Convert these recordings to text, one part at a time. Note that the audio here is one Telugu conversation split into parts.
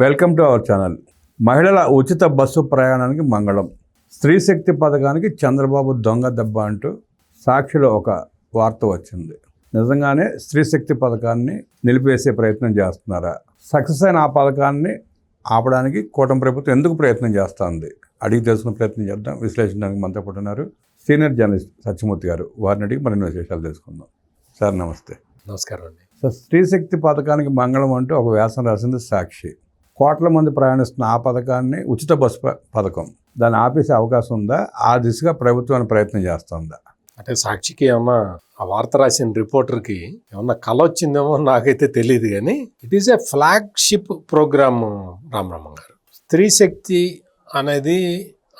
Welcome to our channel. మహిళల ఉచిత బస్సు ప్రయాణానికి మంగళం. స్త్రీ శక్తి పథకానికి చంద్రబాబు దొంగ దెబ్బ అంటూ సాక్షిలో ఒక వార్త వచ్చింది. నిజంగానే స్త్రీ శక్తి పథకాన్ని నిలిపేసే ప్రయత్నం చేస్తున్నారా? సక్సెస్ అయిన ఆ పథకాన్ని ఆపడానికి కూటమి ప్రభుత్వం ఎందుకు ప్రయత్నం చేస్తుంది? అడిగి తెలుసుకునే ప్రయత్నం చేద్దాం. విశ్లేషించడానికి మనతో పాటు ఉన్నారు సీనియర్ జర్నలిస్ట్ సత్యమూర్తి గారు. వారిని అడిగి మరిన్ని విశేషాలు తెలుసుకుందాం. సార్ నమస్తే. నమస్కారం అండి. సార్, స్త్రీ శక్తి పథకానికి మంగళం అంటూ ఒక వ్యాసం రాసింది సాక్షి. కోట్ల మంది ప్రయాణిస్తున్న ఆ పథకాన్ని ఉచిత బస్సు పథకం దాన్ని ఆపేసే అవకాశం ఉందా? ఆ దిశగా ప్రభుత్వాన్ని ప్రయత్నం చేస్తుందా? అంటే సాక్షికి ఏమన్నా ఆ వార్త రాసిన రిపోర్టర్కి ఏమన్నా కళ వచ్చిందేమో నాకైతే తెలియదు, కానీ it is a flagship program Ramaraman గారు. స్త్రీ శక్తి అనేది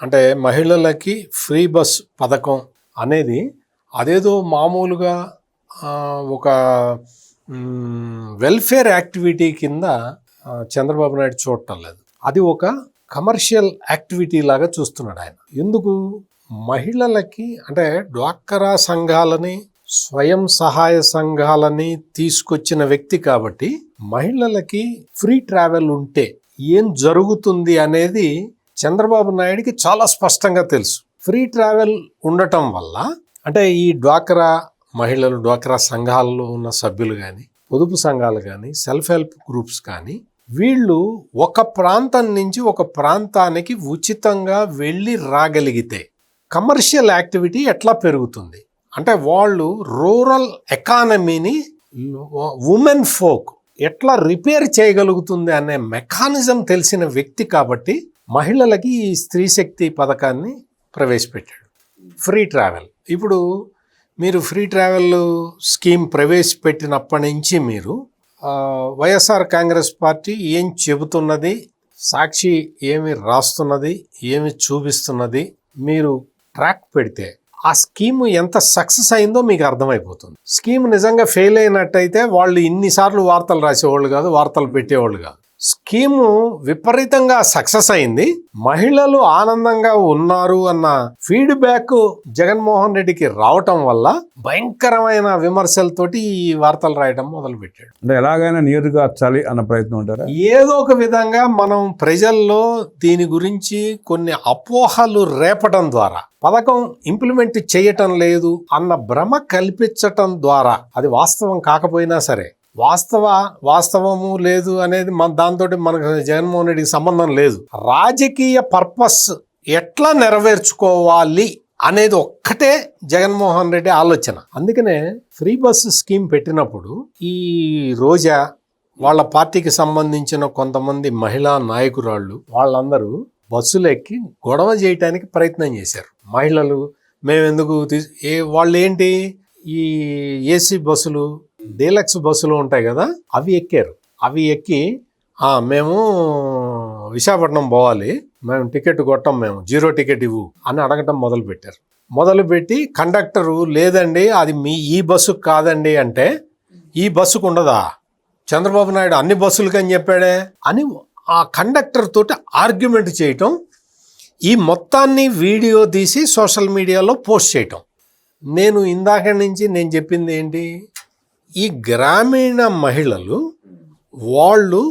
అంటే మహిళలకి ఫ్రీ బస్ పథకం అనేది అదేదో మామూలుగా ఒక వెల్ఫేర్ యాక్టివిటీ కింద చంద్రబాబు నాయుడు చూడటం లేదు. అది ఒక కమర్షియల్ యాక్టివిటీ లాగా చూస్తున్నాడు ఆయన. ఎందుకు? మహిళలకి అంటే డ్వాక్రా సంఘాలని, స్వయం సహాయ సంఘాలని తీసుకొచ్చిన వ్యక్తి కాబట్టి మహిళలకి ఫ్రీ ట్రావెల్ ఉంటే ఏం జరుగుతుంది అనేది చంద్రబాబు నాయుడికి చాలా స్పష్టంగా తెలుసు. ఫ్రీ ట్రావెల్ ఉండటం వల్ల అంటే ఈ డ్వాక్రా మహిళలు, డ్వాక్రా సంఘాల్లో ఉన్న సభ్యులు కానీ, పొదుపు సంఘాలు కానీ, సెల్ఫ్ హెల్ప్ గ్రూప్స్ కానీ, వీళ్ళు ఒక ప్రాంతం నుంచి ఒక ప్రాంతానికి ఉచితంగా వెళ్ళి రాగలిగితే కమర్షియల్ యాక్టివిటీ ఎట్లా పెరుగుతుంది అంటే వాళ్ళు రూరల్ ఎకానమీని, ఉమెన్ ఫోక్ ఎట్లా రిపేర్ చేయగలుగుతుంది అనే మెకానిజం తెలిసిన వ్యక్తి కాబట్టి మహిళలకి ఈ స్త్రీ శక్తి పథకాన్ని ప్రవేశపెట్టాడు. Free travel. ఇప్పుడు మీరు ఫ్రీ ట్రావెల్ స్కీమ్ ప్రవేశపెట్టినప్పటి నుంచి మీరు వైఎస్ఆర్ కాంగ్రెస్ పార్టీ ఏం చెబుతున్నది, సాక్షి ఏమి రాస్తున్నది, ఏమి చూపిస్తున్నది మీరు ట్రాక్ పెడితే ఆ స్కీమ్ ఎంత సక్సెస్ అయిందో మీకు అర్థమైపోతుంది. స్కీమ్ నిజంగా ఫెయిల్ అయినట్టయితే వాళ్ళు ఇన్నిసార్లు వార్తలు రాసేవాళ్ళు కాదు, వార్తలు పెట్టేవాళ్ళు కాదు. స్కీము విపరీతంగా సక్సెస్ అయింది, మహిళలు ఆనందంగా ఉన్నారు అన్న ఫీడ్బ్యాక్ జగన్మోహన్ రెడ్డికి రావటం వల్ల భయంకరమైన విమర్శలతోటి ఈ వార్తలు రాయడం మొదలు పెట్టాడు. అంటే ఎలాగైనా నీరుగార్చాలి అన్న ప్రయత్నం ఉంటారా? ఏదో ఒక విధంగా మనం ప్రజల్లో దీని గురించి కొన్ని అపోహలు రేపటం ద్వారా, పథకం ఇంప్లిమెంట్ చేయటం లేదు అన్న భ్రమ కల్పించటం ద్వారా, అది వాస్తవం కాకపోయినా సరే, వాస్తవము లేదు అనేది దాంతో మనకు జగన్మోహన్ రెడ్డికి సంబంధం లేదు. రాజకీయ పర్పస్ ఎట్లా నెరవేర్చుకోవాలి అనేది ఒక్కటే జగన్మోహన్ రెడ్డి ఆలోచన. అందుకనే ఫ్రీ బస్సు స్కీమ్ పెట్టినప్పుడు ఈ రోజా, వాళ్ళ పార్టీకి సంబంధించిన కొంతమంది మహిళా నాయకురాళ్ళు వాళ్ళందరూ బస్సులు ఎక్కి గొడవ చేయటానికి ప్రయత్నం చేశారు. మహిళలు మేమెందుకు వాళ్ళు ఏంటి, ఈ ఏసీ బస్సులు, డీలక్స్ బస్సులు ఉంటాయి కదా, అవి ఎక్కారు. అవి ఎక్కి మేము విశాఖపట్నం పోవాలి, మేము టికెట్ కొట్టం, మేము 0 టికెట్ ఇవ్వు అని అడగటం మొదలుపెట్టారు. మొదలుపెట్టి కండక్టరు లేదండి అది ఈ బస్సుకు కాదండి అంటే, ఈ బస్సుకు ఉండదా, చంద్రబాబు నాయుడు అన్ని బస్సులకి అని చెప్పాడే అని ఆ కండక్టర్ తోటి ఆర్గ్యుమెంట్ చేయటం, ఈ మొత్తాన్ని వీడియో తీసి సోషల్ మీడియాలో పోస్ట్ చేయటం. నేను ఇందాక నుంచి నేను చెప్పింది ఏంటి, ఈ గ్రామీణ మహిళలు వాళ్ళు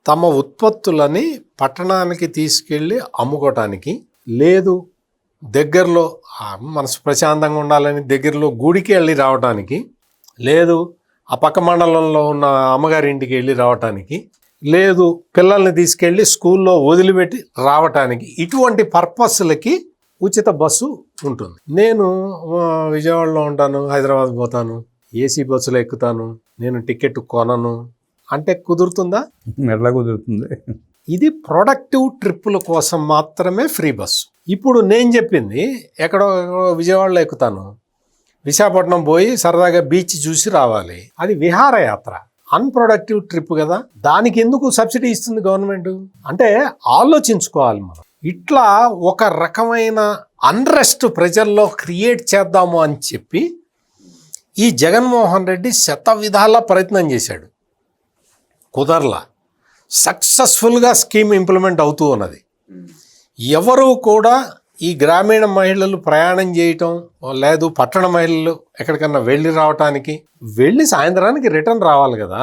తమ ఉత్పత్తులని పట్టణానికి తీసుకెళ్ళి అమ్ముకోవటానికి, లేదు దగ్గరలో మనసు ప్రశాంతంగా ఉండాలని దగ్గరలో గుడికి వెళ్ళి రావటానికి, లేదు ఆ పక్క మండలంలో ఉన్న అమ్మగారింటికి వెళ్ళి రావటానికి, లేదు పిల్లల్ని తీసుకెళ్ళి స్కూల్లో వదిలిపెట్టి రావటానికి, ఇటువంటి పర్పస్లకి ఉచిత బస్సు ఉంటుంది. నేను విజయవాడలో ఉంటాను, హైదరాబాద్ పోతాను, ఏసీ బస్సులో ఎక్కుతాను, నేను టికెట్ కొనను అంటే కుదురుతుందా? ఎట్లా కుదురుతుంది? ఇది ప్రొడక్టివ్ ట్రిప్పుల కోసం మాత్రమే ఫ్రీ బస్సు. ఇప్పుడు నేను చెప్పింది ఎక్కడో విజయవాడలో ఎక్కుతాను, విశాఖపట్నం పోయి సరదాగా బీచ్ చూసి రావాలి, అది విహారయాత్ర, అన్ప్రొడక్టివ్ ట్రిప్ కదా. దానికి ఎందుకు సబ్సిడీ ఇస్తుంది గవర్నమెంట్ అంటే ఆలోచించుకోవాలి మనం. ఇట్లా ఒక రకమైన అన్రెస్ట్ ప్రజల్లో క్రియేట్ చేద్దాము అని చెప్పి ఈ జగన్మోహన్ రెడ్డి శత విధాల ప్రయత్నం చేశాడు, కుదరలా. సక్సెస్ఫుల్గా స్కీమ్ ఇంప్లిమెంట్ అవుతూ ఉన్నది. ఎవరు కూడా ఈ గ్రామీణ మహిళలు ప్రయాణం చేయటం, లేదు పట్టణ మహిళలు ఎక్కడికన్నా వెళ్ళి రావటానికి, వెళ్ళి సాయంత్రానికి రిటర్న్ రావాలి కదా,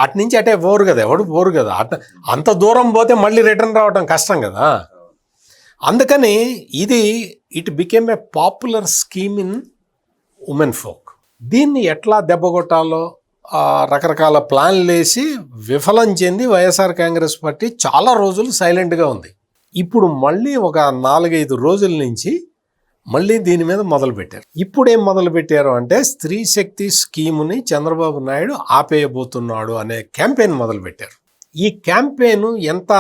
అటు నుంచి అటే పోరు కదా, ఎవడు పోరు కదా, అంత దూరం పోతే మళ్ళీ రిటర్న్ రావడం కష్టం కదా. అందుకని it became a popular scheme in women folk. దీన్ని ఎట్లా దెబ్బకొట్టాలో రకరకాల ప్లాన్లు వేసి విఫలం చెంది వైఎస్ఆర్ కాంగ్రెస్ పార్టీ చాలా రోజులు సైలెంట్గా ఉంది. ఇప్పుడు మళ్ళీ ఒక 4-5 రోజుల నుంచి మళ్ళీ దీని మీద మొదలుపెట్టారు. ఇప్పుడు ఏం మొదలుపెట్టారు అంటే స్త్రీ శక్తి స్కీముని చంద్రబాబు నాయుడు ఆపేయబోతున్నాడు అనే క్యాంపెయిన్ మొదలుపెట్టారు. ఈ క్యాంపెయిన్ ఎంత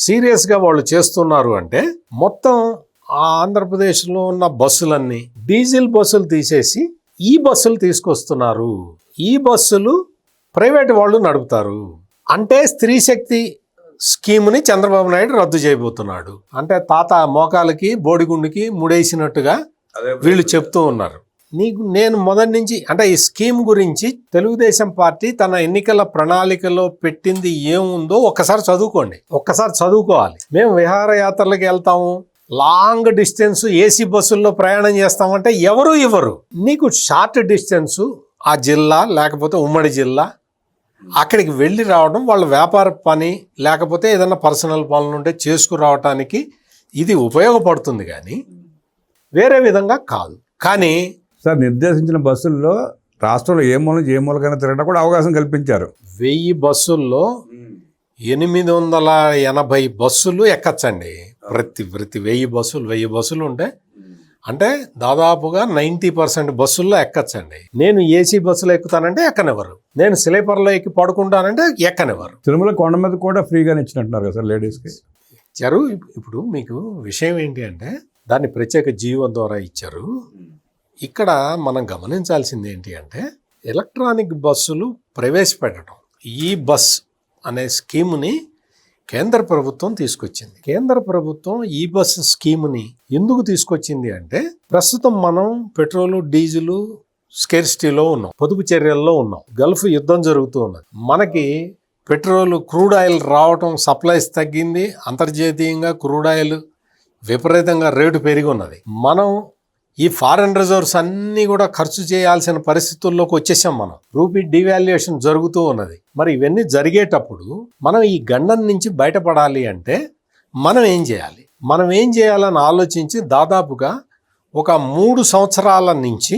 సీరియస్గా వాళ్ళు చేస్తున్నారు అంటే మొత్తం ఆంధ్రప్రదేశ్లో ఉన్న బస్సులన్నీ డీజిల్ బస్సులు తీసేసి ఈ బస్సులు తీసుకొస్తున్నారు. ఈ బస్సులు ప్రైవేట్ వాళ్ళు నడుపుతారు. అంటే స్త్రీ శక్తి స్కీముని చంద్రబాబు నాయుడు రద్దు చేయబోతున్నాడు. అంటే తాత మోకాలకి బోడిగుండుకి ముడేసినట్టుగా వీళ్ళు చెప్తూ ఉన్నారు. నేను మొదటి నుంచి అంటే ఈ స్కీమ్ గురించి తెలుగుదేశం పార్టీ తన ఎన్నికల ప్రణాళికలో పెట్టింది ఏముందో ఒక్కసారి చదువుకోండి, ఒక్కసారి చదువుకోవాలి. మేము విహారయాత్రలకు వెళ్తాము, లాంగ్ డిస్టెన్స్ ఏసీ బస్సుల్లో ప్రయాణం చేస్తామంటే ఎవరు ఇవ్వరు. నీకు షార్ట్ డిస్టెన్సు ఆ జిల్లా లేకపోతే ఉమ్మడి జిల్లా అక్కడికి వెళ్ళి రావడం వాళ్ళ వ్యాపార పని లేకపోతే ఏదైనా పర్సనల్ పనులు ఉంటే చేసుకురావటానికి ఇది ఉపయోగపడుతుంది, కానీ వేరే విధంగా కాదు. కానీ సార్ నిర్దేశించిన బస్సుల్లో రాష్ట్రంలో ఏ మూలకైనా తిరగడం కూడా అవకాశం కల్పించారు. 1000 బస్సుల్లో 880 బస్సులు ఎక్కచ్చండి. ప్రతి 1000 బస్సులు ఉంటే అంటే దాదాపుగా 90% బస్సుల్లో ఎక్కచ్చండి. నేను ఏసీ బస్సులో ఎక్కుతానంటే ఎక్కనివ్వరు, నేను స్లీపర్లో ఎక్కి పడుకుంటానంటే ఎక్కనివ్వరు. తిరుమల కొండ మీద కూడా ఫ్రీగానే ఇచ్చినట్టున్నారు కదా సార్ లేడీస్కి. ఇచ్చారు. ఇప్పుడు మీకు విషయం ఏంటి అంటే దాన్ని ప్రత్యేక జీవో ద్వారా ఇచ్చారు. ఇక్కడ మనం గమనించాల్సింది ఏంటి అంటే ఎలక్ట్రానిక్ బస్సులు ప్రవేశపెట్టడం, ఈ బస్ అనే స్కీముని కేంద్ర ప్రభుత్వం తీసుకొచ్చింది. కేంద్ర ప్రభుత్వం ఈ బస్ స్కీముని ఎందుకు తీసుకొచ్చింది అంటే ప్రస్తుతం మనం పెట్రోలు డీజిల్ స్కేర్సిటీలో ఉన్నాం, పొదుపు చర్యల్లో ఉన్నాం, గల్ఫ్ యుద్ధం జరుగుతూ ఉన్నది. మనకి పెట్రోల్ క్రూడ్ ఆయిల్ రావటం సప్లైస్ తగ్గింది, అంతర్జాతీయంగా క్రూడ్ ఆయిల్ విపరీతంగా రేటు పెరిగి ఉన్నది. మనం ఈ ఫారెన్ రిజర్వ్స్ అన్నీ కూడా ఖర్చు చేయాల్సిన పరిస్థితుల్లోకి వచ్చేసాం. మనం రూపీ డివాల్యుయేషన్ జరుగుతూ ఉన్నది. మరి ఇవన్నీ జరిగేటప్పుడు మనం ఈ గండం నుంచి బయటపడాలి అంటే మనం ఏం చేయాలని ఆలోచించి దాదాపుగా ఒక 3 సంవత్సరాల నుంచి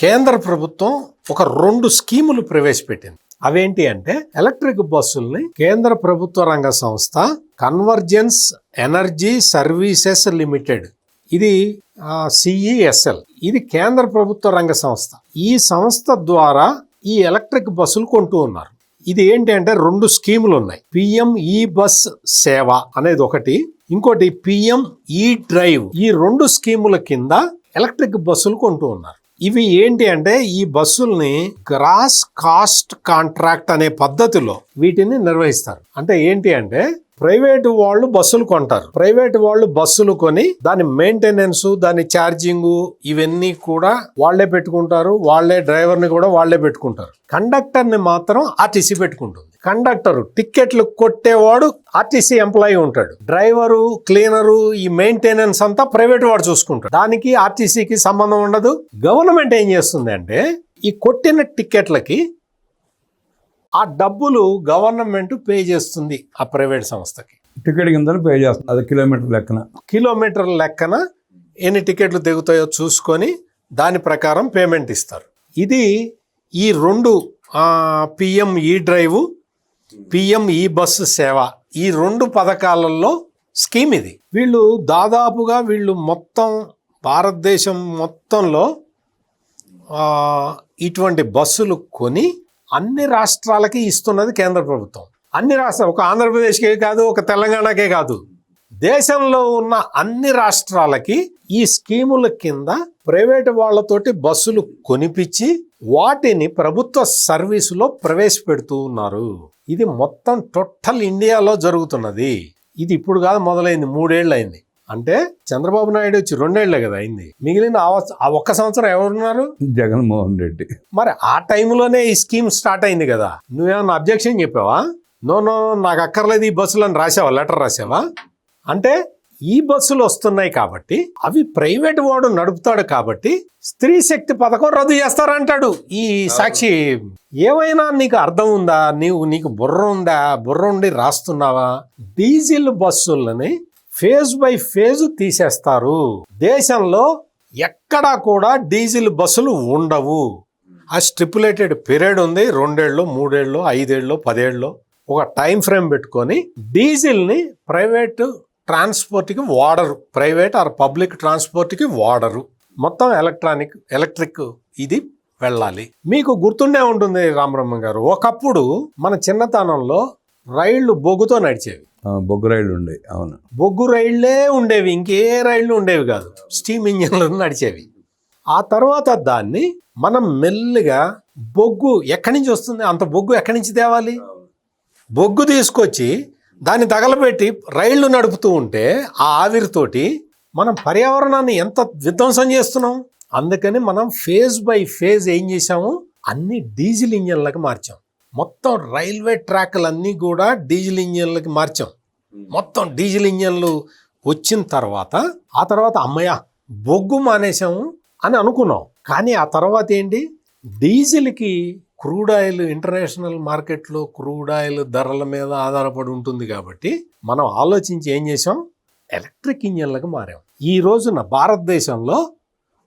కేంద్ర ప్రభుత్వం ఒక 2 స్కీములు ప్రవేశపెట్టింది. అవేంటి అంటే ఎలక్ట్రిక్ బస్సుల్ని కేంద్ర ప్రభుత్వ రంగ సంస్థ కన్వర్జెన్స్ ఎనర్జీ సర్వీసెస్ లిమిటెడ్, ఇది CESL, ఇది కేంద్ర ప్రభుత్వ రంగ సంస్థ. ఈ సంస్థ ద్వారా ఈ ఎలక్ట్రిక్ బస్సులు కొంటూ ఉన్నారు. ఇది ఏంటి అంటే 2 స్కీములు ఉన్నాయి. PM ఈ బస్ సేవ అనేది ఒకటి, ఇంకోటి PM ఈ డ్రైవ్. ఈ 2 స్కీముల కింద ఎలక్ట్రిక్ బస్సులు కొంటూ ఉన్నారు. ఇవి ఏంటి అంటే ఈ బస్సుల్ని గ్రాస్ కాస్ట్ కాంట్రాక్ట్ అనే పద్ధతిలో వీటిని నిర్వహిస్తారు. అంటే ఏంటి అంటే ప్రైవేటు వాళ్ళు బస్సులు కొంటారు, ప్రైవేటు వాళ్ళు బస్సులు కొని దాని మెయింటెనెన్స్, దాని ఛార్జింగ్ ఇవన్నీ కూడా వాళ్లే పెట్టుకుంటారు, వాళ్లే డ్రైవర్ని కూడా వాళ్లే పెట్టుకుంటారు. కండక్టర్ని మాత్రం ఆర్టీసీ పెట్టుకుంటుంది. కండక్టర్ టిక్కెట్లు కొట్టేవాడు ఆర్టీసీ ఎంప్లాయీ ఉంటాడు, డ్రైవరు క్లీనరు ఈ మెయింటెనెన్స్ అంతా ప్రైవేట్ వాడు చూసుకుంటాడు. దానికి ఆర్టీసీకి సంబంధం ఉండదు. గవర్నమెంట్ ఏం చేస్తుంది అంటే ఈ కొట్టిన టిక్కెట్లకి ఆ డబ్బులు గవర్నమెంట్ పే చేస్తుంది ఆ ప్రైవేట్ సంస్థకి. టికెట్ కింద పే చేస్తుంది, అది కిలోమీటర్ లెక్కన ఎన్ని టికెట్లు దిగుతాయో చూసుకొని దాని ప్రకారం పేమెంట్ ఇస్తారు. ఇది ఈ 2 PM ఈ డ్రైవ్, PM ఈ బస్సు సేవ, ఈ 2 పథకాలలో స్కీమ్ ఇది. వీళ్ళు మొత్తం భారతదేశం మొత్తంలో ఇటువంటి బస్సులు కొని అన్ని రాష్ట్రాలకి ఇస్తున్నది కేంద్ర ప్రభుత్వం. అన్ని రాష్ట్రాలు, ఒక ఆంధ్రప్రదేశ్కే కాదు, ఒక తెలంగాణకే కాదు, దేశంలో ఉన్న అన్ని రాష్ట్రాలకి ఈ స్కీముల కింద ప్రైవేట్ వాళ్లతోటి బస్సులు కొనిపించి వాటిని ప్రభుత్వ సర్వీసులో ప్రవేశపెడుతూ ఉన్నారు. ఇది మొత్తం టోటల్ ఇండియాలో జరుగుతున్నది. ఇది ఇప్పుడు కాదు, మొదలైంది 3 ఏళ్ళు అయింది. అంటే చంద్రబాబు నాయుడు వచ్చి 2 ఏళ్లే కదా అయింది. మిగిలిన ఆ 1 సంవత్సరం ఎవరున్నారు? జగన్మోహన్ రెడ్డి. మరి ఆ టైంలోనే ఈ స్కీమ్ స్టార్ట్ అయింది కదా. నువ్వేమన్నా అబ్జెక్షన్ చెప్పావా? నో నాకు అక్కర్లేదు ఈ బస్సులను రాసావా, లెటర్ రాసావా? అంటే ఈ బస్సులు వస్తున్నాయి కాబట్టి అవి ప్రైవేట్ వాడు నడుపుతాడు కాబట్టి స్త్రీ శక్తి పథకం రద్దు చేస్తారంటాడు ఈ సాక్షి. ఏమైనా నీకు అర్థం ఉందా? నీకు బుర్ర ఉందా? బుర్ర ఉండి రాస్తున్నావా? డీజిల్ బస్సులని ఫేజ్ బై ఫేజ్ తీసేస్తారు. దేశంలో ఎక్కడా కూడా డీజిల్ బస్సులు ఉండవు. ఆ స్టిపులేటెడ్ పీరియడ్ ఉంది, 2 ఏళ్ళు 3 ఏళ్ళు 5 ఏళ్ళు 10 ఏళ్ళు ఒక టైం ఫ్రేమ్ పెట్టుకొని డీజిల్ని ప్రైవేట్ ట్రాన్స్పోర్ట్కి వాడరు, ప్రైవేట్ ఆర్ పబ్లిక్ ట్రాన్స్పోర్ట్కి వాడరు. మొత్తం ఎలక్ట్రిక్ ఇది వెళ్ళాలి. మీకు గుర్తుండే ఉంటుంది రామబ్రహ్మం గారు, ఒకప్పుడు మన చిన్నతనంలో రైళ్లు బొగ్గుతో నడిచేవి. బొగ్గు రైళ్లు ఉండేవి. అవును, బొగ్గు రైళ్లే ఉండేవి, ఇంకే రైళ్లు ఉండేవి కాదు, స్టీమ్ ఇంజన్లు నడిచేవి. ఆ తర్వాత దాన్ని మనం మెల్లిగా బొగ్గు ఎక్కడి నుంచి వస్తుంది, అంత బొగ్గు ఎక్కడి నుంచి తేవాలి? బొగ్గు తీసుకొచ్చి దాన్ని తగలబెట్టి రైళ్లు నడుపుతూ ఉంటే ఆ ఆవిరితోటి మనం పర్యావరణాన్ని ఎంత విధ్వంసం చేస్తున్నాం. అందుకని మనం ఫేజ్ బై ఫేజ్ ఏం చేసాము, అన్ని డీజిల్ ఇంజన్లకు మార్చాం. మొత్తం రైల్వే ట్రాక్లన్నీ కూడా డీజిల్ ఇంజన్లకి మార్చాం. మొత్తం డీజిల్ ఇంజన్లు వచ్చిన తర్వాత ఆ తర్వాత అమ్మయ్య బొగ్గు మానేసాము అని అనుకున్నాం. కానీ ఆ తర్వాత ఏంటి, డీజిల్కి క్రూడ్ ఆయిల్ ఇంటర్నేషనల్ మార్కెట్లో క్రూడ్ ఆయిల్ ధరల మీద ఆధారపడి ఉంటుంది కాబట్టి మనం ఆలోచించి ఏం చేసాం, ఎలక్ట్రిక్ ఇంజన్లకు మారాం. ఈ రోజున భారతదేశంలో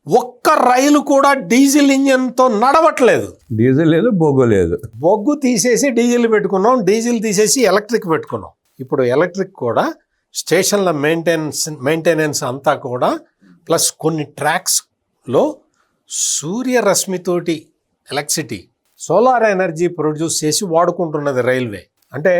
ఒక్క రైలు కూడా డీజిల్ ఇంజన్తో నడవట్లేదు. డీజిల్ లేదు, బొగ్గు లేదు. బొగ్గు తీసేసి డీజిల్ పెట్టుకున్నాం, డీజిల్ తీసేసి ఎలక్ట్రిక్ పెట్టుకున్నాం. ఇప్పుడు ఎలక్ట్రిక్ కూడా స్టేషన్ల మెయింటెనెన్స్ అంతా కూడా, ప్లస్ కొన్ని ట్రాక్స్లో సూర్యరశ్మితోటి ఎలక్ట్రిసిటీ సోలార్ ఎనర్జీ ప్రొడ్యూస్ చేసి వాడుకుంటున్నది రైల్వే. అంటే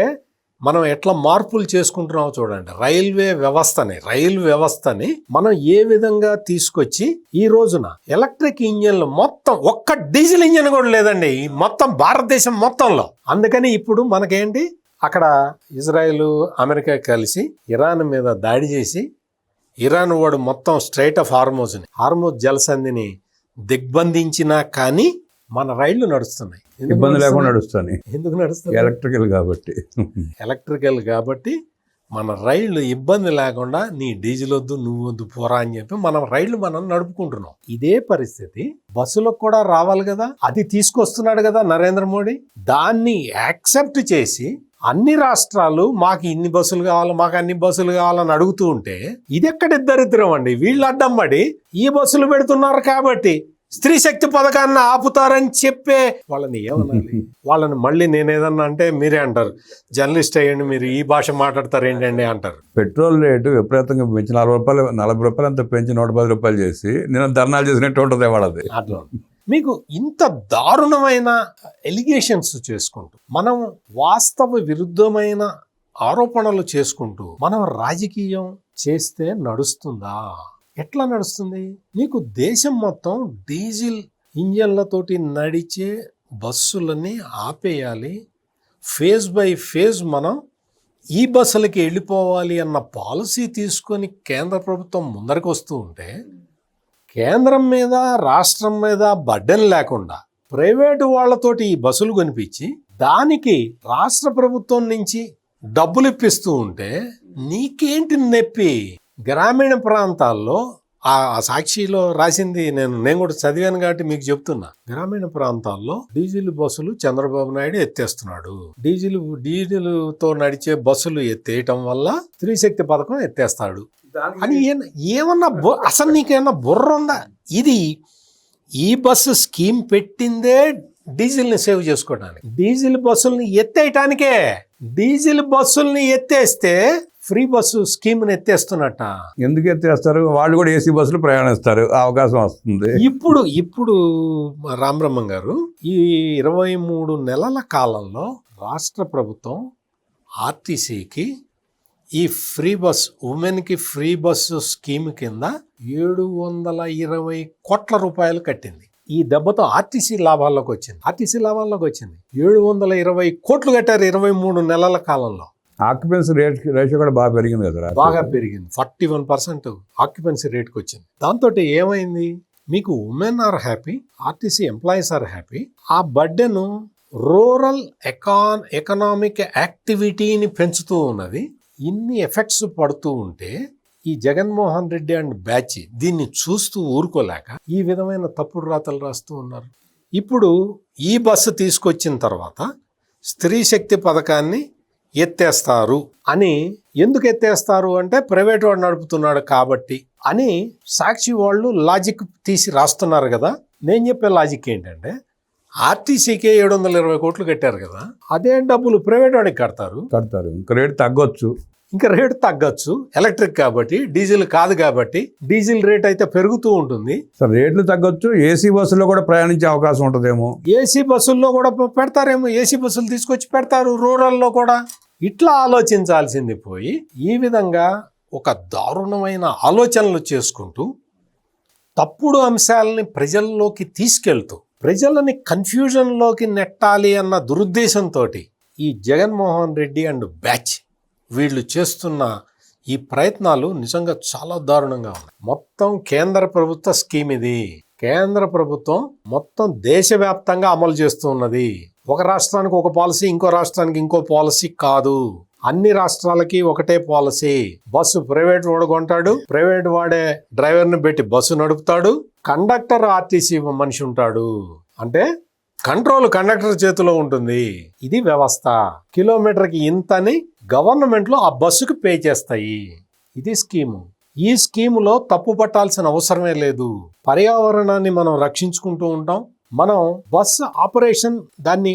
మనం ఎట్లా మార్పులు చేసుకుంటున్నామో చూడండి. రైల్వే వ్యవస్థని మనం ఏ విధంగా తీసుకొచ్చి ఈ రోజున ఎలక్ట్రిక్ ఇంజన్లు మొత్తం, ఒక్క డీజిల్ ఇంజన్ కూడా లేదండి ఈ మొత్తం భారతదేశం మొత్తంలో. అందుకని ఇప్పుడు మనకేంటి, అక్కడ ఇజ్రాయెల్ అమెరికా కలిసి ఇరాన్ మీద దాడి చేసి, ఇరాన్ వాడు మొత్తం స్ట్రైట్ ఆఫ్ హార్మోజ్ జలసంధిని దిగ్బంధించినా కానీ మన రైళ్లు నడుస్తున్నాయి. ఇబ్బంది లేకుండా నడుస్తున్నాయి. ఎందుకు నడుస్తున్నాయి? ఎలక్ట్రికల్ కాబట్టి మన రైళ్లు ఇబ్బంది లేకుండా, నీ డీజిల్ వద్దు నువ్వు వద్దు పోరా అని చెప్పి మనం నడుపుకుంటున్నాం. ఇదే పరిస్థితి బస్సులకు కూడా రావాలి కదా, అది తీసుకొస్తున్నాడు కదా నరేంద్ర మోడీ. దాన్ని యాక్సెప్ట్ చేసి అన్ని రాష్ట్రాలు మాకు ఇన్ని బస్సులు కావాలి, మాకు అన్ని బస్సులు కావాలని అడుగుతూ ఉంటే ఇది ఎక్కడి దరిద్రం అండి. వీళ్ళు అడ్డం పడి ఈ బస్సులు పెడుతున్నారు కాబట్టి స్త్రీ శక్తి పథకాన్ని ఆపుతారని చెప్పే వాళ్ళని ఏమనాలి? వాళ్ళని మళ్ళీ నేనేదన్నా అంటే మీరే అంటారు, జర్నలిస్ట్ అయ్యండి మీరు ఈ భాష మాట్లాడతారు ఏంటండి అంటారు. పెట్రోల్ రేటు విపరీతంగా పెంచి 40 రూపాయలు అంత పెంచి 110 రూపాయలు చేసి నేను ధర్నాలు చేసినట్టు ఉంటుంది వాళ్ళది. అట్లా మీకు ఇంత దారుణమైన ఎలిగేషన్స్ చేసుకుంటూ, మనం వాస్తవ విరుద్ధమైన ఆరోపణలు చేసుకుంటూ మనం రాజకీయం చేస్తే నడుస్తుందా? ఎట్లా నడుస్తుంది? నీకు దేశం మొత్తం డీజిల్ ఇంజన్లతోటి నడిచే బస్సులని ఆపేయాలి, ఫేజ్ బై ఫేజ్ మనం ఈ బస్సులకి వెళ్ళిపోవాలి అన్న పాలసీ తీసుకొని కేంద్ర ప్రభుత్వం ముందరికి వస్తూ ఉంటే, కేంద్రం మీద రాష్ట్రం మీద బడ్డెన్ లేకుండా ప్రైవేటు వాళ్లతోటి ఈ బస్సులు కొనిపించి దానికి రాష్ట్ర ప్రభుత్వం నుంచి డబ్బులు ఇప్పిస్తూ ఉంటే నీకేంటి నొప్పి? గ్రామీణ ప్రాంతాల్లో ఆ సాక్షిలో రాసింది నేను కూడా చదివాను కాబట్టి మీకు చెప్తున్నా. గ్రామీణ ప్రాంతాల్లో డీజిల్ బస్సులు చంద్రబాబు నాయుడు ఎత్తేస్తున్నాడు. డీజిల్ తో నడిచే బస్సులు ఎత్తేయటం వల్ల స్త్రీ శక్తి పథకం ఎత్తేస్తాడు అని ఏమన్నా అసలు నీకేమన్నా బుర్ర ఉందా? ఇది ఈ బస్సు స్కీమ్ పెట్టిందే డీజిల్ని సేవ్ చేసుకోవడానికి, డీజిల్ బస్సుల్ని ఎత్తేయటానికే. డీజిల్ బస్సుల్ని ఎత్తేస్తే ఫ్రీ బస్సు స్కీమ్ని ఎత్తేస్తున్నట్ట. ఎందుకు ఎత్తేస్తారు? వాళ్ళు కూడా ఏసీ బస్సులు ప్రయాణిస్తారు, అవకాశం వస్తుంది. ఇప్పుడు రామబ్రహ్మం గారు, ఈ 23 నెలల కాలంలో రాష్ట్ర ప్రభుత్వం ఆర్టీసీకి ఈ ఫ్రీ బస్, ఉమెన్కి ఫ్రీ బస్సు స్కీమ్ కింద 720 కోట్ల రూపాయలు కట్టింది. ఈ దెబ్బతో ఆర్టీసీ లాభాల్లోకి వచ్చింది. 720 కోట్లు కట్టారు 23 నెలల కాలంలో. ఆక్యుపెన్సీ రేషియో కూడా బాగా పెరిగింది కదా, బాగా పెరిగింది. 41% ఆక్యుపెన్సీ రేట్కి వచ్చింది. దాంతో ఏమైంది, మీకు women are happy, RTC employees are happy. ఆ బడ్డెను రూరల్ ఎకనామిక్ యాక్టివిటీని పెంచుతూ ఉన్నది. ఇన్ని ఎఫెక్ట్స్ పడుతూ ఉంటే ఈ జగన్మోహన్ రెడ్డి అండ్ బ్యాచ్ దీన్ని చూస్తూ ఊరుకోలేక ఈ విధమైన తప్పుడు రాతలు రాస్తూ ఉన్నారు. ఇప్పుడు ఈ బస్సు తీసుకొచ్చిన తర్వాత స్త్రీ శక్తి పథకాన్ని ఎత్తేస్తారు అని, ఎందుకు ఎత్తేస్తారు అంటే ప్రైవేట్ వాడు నడుపుతున్నాడు కాబట్టి అని సాక్షి వాళ్ళు లాజిక్ తీసి రాస్తున్నారు కదా. నేను చెప్పే లాజిక్ ఏంటంటే ఆర్టీసీకే 720 కోట్లు కట్టారు కదా, అదే డబ్బులు ప్రైవేట్ వాడికి కడతారు. ఇంకా రేటు తగ్గొచ్చు, ఇంకా రేటు తగ్గచ్చు. ఎలక్ట్రిక్ కాబట్టి, డీజిల్ కాదు కాబట్టి డీజిల్ రేట్ అయితే పెరుగుతూ ఉంటుంది. సార్ రేట్లు తగ్గొచ్చు. ఏసీ బస్సులో కూడా ప్రయాణించే అవకాశం ఉంటుందేమో. ఏసీ బస్సుల్లో కూడా పెడతారేమో, ఏసీ బస్సులు తీసుకొచ్చి పెడతారు రూరల్లో కూడా. ఇట్లా ఆలోచించాల్సింది పోయి ఈ విధంగా ఒక దారుణమైన ఆలోచనలు చేసుకుంటూ తప్పుడు అంశాలని ప్రజల్లోకి తీసుకెళ్తూ ప్రజలని కన్ఫ్యూజన్లోకి నెట్టాలి అన్న దురుద్దేశంతో ఈ జగన్మోహన్ రెడ్డి అండ్ బ్యాచ్ వీళ్ళు చేస్తున్న ఈ ప్రయత్నాలు నిజంగా చాలా దారుణంగా ఉన్నాయి. మొత్తం కేంద్ర ప్రభుత్వ స్కీమ్ ఇది. కేంద్ర ప్రభుత్వం మొత్తం దేశవ్యాప్తంగా అమలు చేస్తూ ఉన్నది. ఒక రాష్ట్రానికి ఒక పాలసీ, ఇంకో రాష్ట్రానికి ఇంకో పాలసీ కాదు. అన్ని రాష్ట్రాలకి ఒకటే పాలసీ. బస్సు ప్రైవేట్ వాడు కొంటాడు, ప్రైవేట్ వాడే డ్రైవర్ని పెట్టి బస్సు నడుపుతాడు, కండక్టర్ ఆర్టీసీ మనిషి ఉంటాడు. అంటే కంట్రోల్ కండక్టర్ చేతిలో ఉంటుంది. ఇది వ్యవస్థ. కిలోమీటర్కి ఇంతని గవర్నమెంట్లో ఆ బస్సుకు పే చేస్తాయి. ఇది స్కీము. ఈ స్కీములో తప్పు పట్టాల్సిన అవసరమే లేదు. పర్యావరణాన్ని మనం రక్షించుకుంటూ ఉంటాం. మనం బస్సు ఆపరేషన్ దాన్ని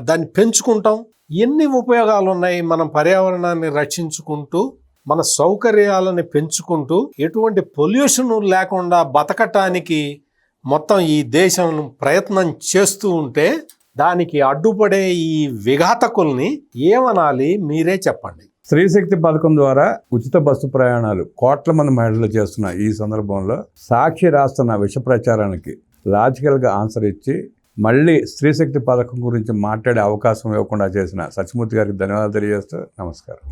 దాన్ని పెంచుకుంటాం. ఎన్ని ఉపయోగాలు ఉన్నాయి. మనం పర్యావరణాన్ని రక్షించుకుంటూ మన సౌకర్యాలను పెంచుకుంటూ ఎటువంటి పొల్యూషన్ లేకుండా బతకటానికి మొత్తం ఈ దేశం ప్రయత్నం చేస్తూ ఉంటే దానికి అడ్డుపడే ఈ విఘాతకుల్ని ఏమనాలి మీరే చెప్పండి. స్త్రీ శక్తి పథకం ద్వారా ఉచిత బస్సు ప్రయాణాలు కోట్ల మంది మహిళలు చేస్తున్న ఈ సందర్భంలో సాక్షి రాస్తున్న విష ప్రచారానికి లాజికల్గా ఆన్సర్ ఇచ్చి మళ్ళీ స్త్రీ శక్తి పథకం గురించి మాట్లాడే అవకాశం ఇవ్వకుండా చేసిన సత్యమూర్తి గారికి ధన్యవాదాలు తెలియజేస్తూ నమస్కారం.